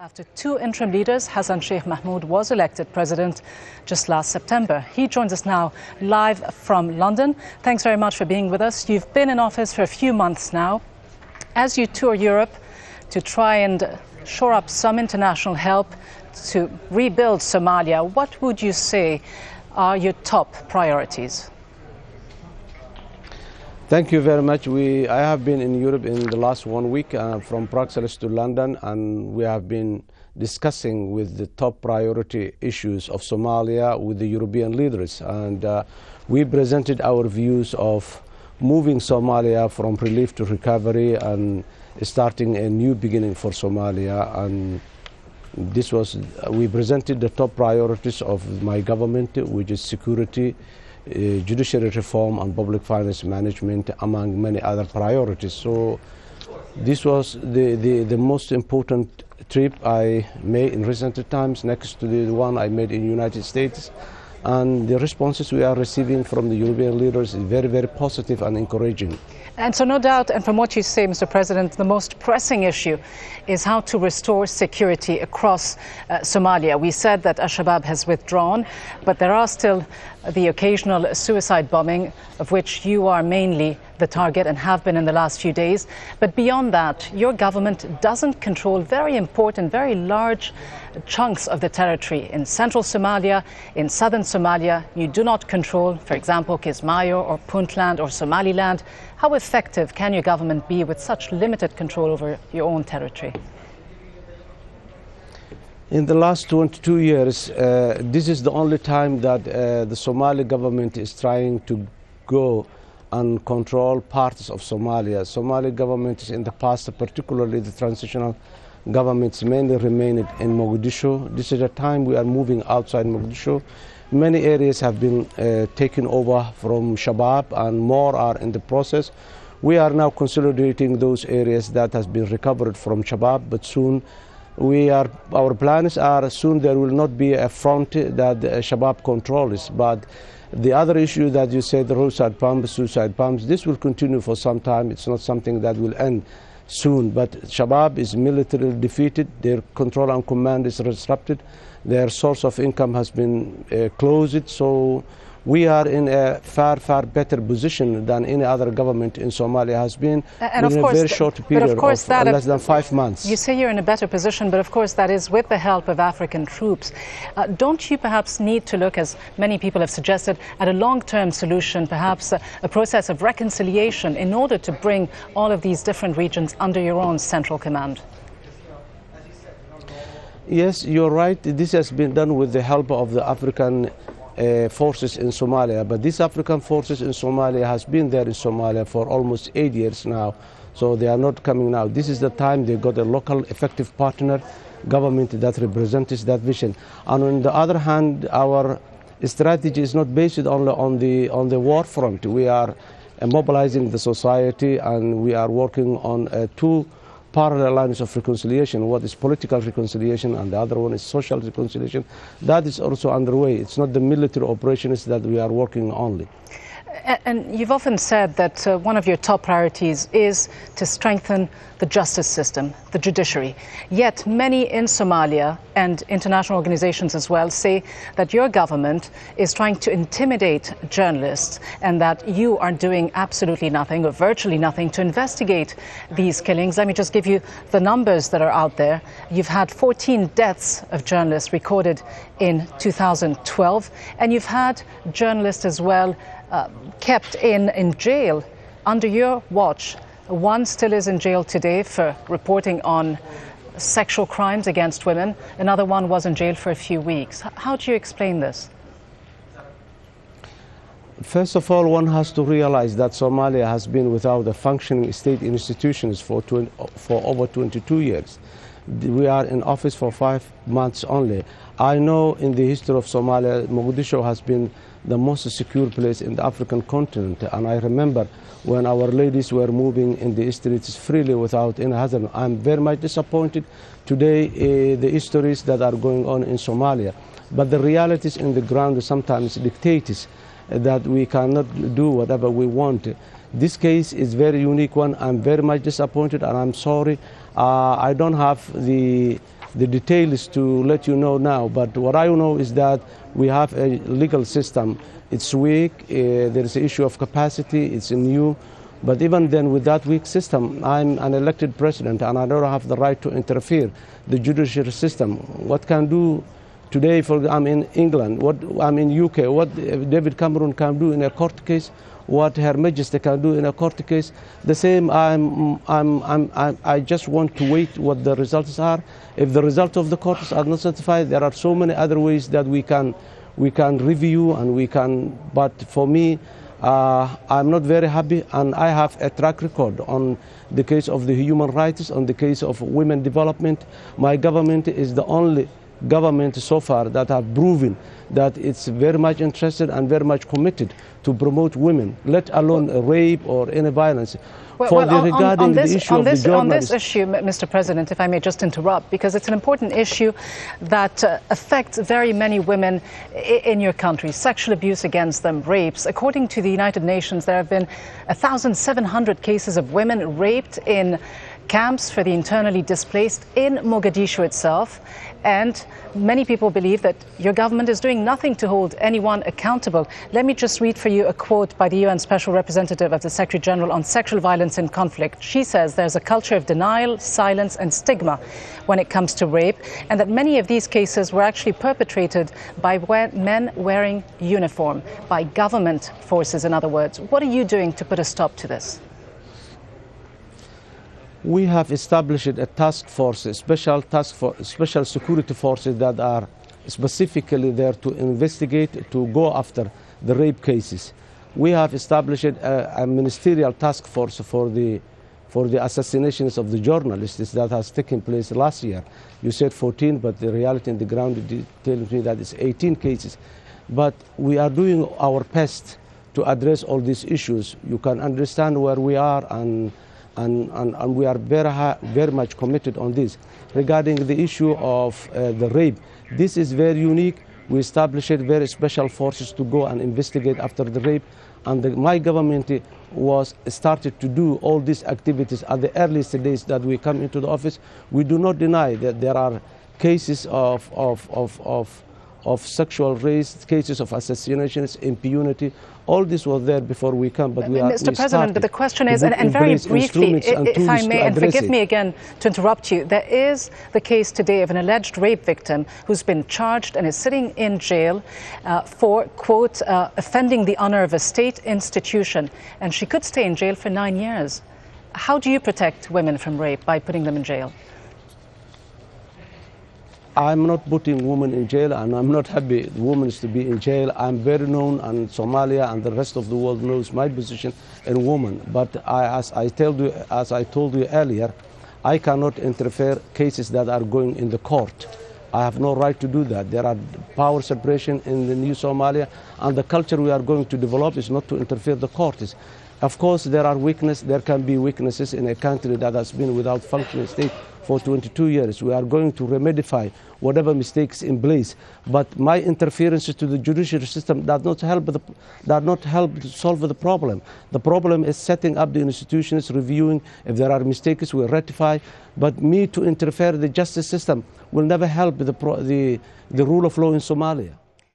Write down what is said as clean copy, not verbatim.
After two interim leaders, Hassan Sheikh Mohamud was elected president just last September. He joins us now live from London. Thanks very much for being with us. You've been in office for a few months now. As you tour Europe to try and shore up some international help to rebuild Somalia, what would you say are your top priorities? Thank you very much. I have been in Europe in the last 1 week from Brussels to London, and we have been discussing with the top priority issues of Somalia with the European leaders. And we presented our views of moving Somalia from relief to recovery and starting a new beginning for Somalia. And we presented the top priorities of my government, which is security, judiciary reform and public finance management, among many other priorities. So this was the most important trip I made in recent times, next to the one I made in the United States. And the responses we are receiving from the European leaders is very, very positive and encouraging. And so no doubt, and from what you say, Mr. President, the most pressing issue is how to restore security across Somalia. We said that Al-Shabaab has withdrawn, but there are still the occasional suicide bombing, of which you are mainly the target and have been in the last few days. But beyond that, your government doesn't control very important, very large chunks of the territory. In central Somalia, in southern Somalia, you do not control, for example, Kismayo or Puntland or Somaliland. How effective can your government be with such limited control over your own territory? In the last 22 years, this is the only time that the Somali government is trying to go and control parts of Somalia. Somali governments in the past, particularly the transitional governments, mainly remained in Mogadishu. This is a time we are moving outside Mogadishu. Many areas have been taken over from Shabaab, and more are in the process. We are now consolidating those areas that has been recovered from Shabaab, but soon our plans are soon there will not be a front that Shabaab controls. But the other issue that you said, the roadside pumps, suicide pumps, this will continue for some time. It's not something that will end soon. But Shabaab is militarily defeated. Their control and command is disrupted. Their source of income has been closed. So we are in a far, far better position than any other government in Somalia has been in a very short period of less than 5 months. You say you're in a better position, but of course that is with the help of African troops. Don't you perhaps need to look, as many people have suggested, at a long-term solution, perhaps a process of reconciliation in order to bring all of these different regions under your own central command? Yes, you're right. This has been done with the help of the African forces in Somalia, but these African forces in Somalia has been there in Somalia for almost 8 years now, so they are not coming now. This is the time they got a local effective partner government that represents that vision. And on the other hand, our strategy is not based only on the war front. We are mobilizing the society, and we are working on two parallel lines of reconciliation. What is political reconciliation, and the other one is social reconciliation. That is also underway. It's not the military operations that we are working only. And you've often said that one of your top priorities is to strengthen the justice system, the judiciary. Yet many in Somalia, and international organizations as well, say that your government is trying to intimidate journalists and that you are doing absolutely nothing or virtually nothing to investigate these killings. Let me just give you the numbers that are out there. You've had 14 deaths of journalists recorded in 2012, and you've had journalists as well kept in jail under your watch. One still is in jail today for reporting on sexual crimes against women. Another one was in jail for a few weeks. How do you explain this? First of all, one has to realize that Somalia has been without a functioning state institutions for over 22 years. We are in office for 5 months only. I know in the history of Somalia, Mogadishu has been the most secure place in the African continent. And I remember when our ladies were moving in the streets freely without any hazard. I'm very much disappointed today the histories that are going on in Somalia. But the realities in the ground sometimes dictate that we cannot do whatever we want. This case is very unique one. I'm very much disappointed, and I'm sorry. I don't have the the details to let you know now, but what I know is that we have a legal system. It's weak, there is an issue of capacity, it's new, but even then with that weak system, I'm an elected president and I don't have the right to interfere the judiciary system. What can do today, I'm in England, what I'm in UK, what David Cameron can do in a court case, what Her Majesty can do in a court case. The same, I just want to wait what the results are. If the results of the courts are not satisfied, there are so many other ways that we can review and we can, but for me, I'm not very happy, and I have a track record on the case of the human rights, on the case of women development. My government is the only government so far that have proven that it's very much interested and very much committed to promote women, let alone rape or any violence. On this issue, Mr. President, if I may just interrupt, because it's an important issue that affects very many women in your country, sexual abuse against them, rapes. According to the United Nations, there have been 1,700 cases of women raped in camps for the internally displaced in Mogadishu itself, and many people believe that your government is doing nothing to hold anyone accountable. Let me just read for you a quote by the UN Special Representative of the Secretary General on Sexual Violence in Conflict. She says there's a culture of denial, silence and stigma when it comes to rape, and that many of these cases were actually perpetrated by men wearing uniform, by government forces, in other words. What are you doing to put a stop to this? We have established a task force, a special security forces that are specifically there to investigate, to go after the rape cases. We have established a ministerial task force for the assassinations of the journalists that has taken place last year. You said 14, but the reality on the ground tells me that it's 18 cases. But we are doing our best to address all these issues. You can understand where we are, and we are very much committed on this. Regarding the issue of the rape, this is very unique. We established very special forces to go and investigate after the rape, and my government was started to do all these activities at the earliest days that we come into the office. We do not deny that there are cases of sexual rape, cases of assassinations, impunity. All this was there before we come, but Mr. President, but the question is, and very briefly, if I may, and forgive me again to interrupt you, there is the case today of an alleged rape victim who's been charged and is sitting in jail for, quote, offending the honor of a state institution, and she could stay in jail for 9 years. How do you protect women from rape by putting them in jail? I'm not putting women in jail, and I'm not happy women to be in jail. I'm very known, and Somalia and the rest of the world knows my position in women. But as I told you earlier, I cannot interfere cases that are going in the court. I have no right to do that. There are power separation in the new Somalia, and the culture we are going to develop is not to interfere the courts. Of course, there can be weaknesses in a country that has been without functioning state for 22 years. We are going to remedify whatever mistakes in place. But my interference to the judiciary system does not help to solve the problem. The problem is setting up the institutions, reviewing. If there are mistakes, we rectify. But me to interfere the justice system will never help the rule of law in Somalia.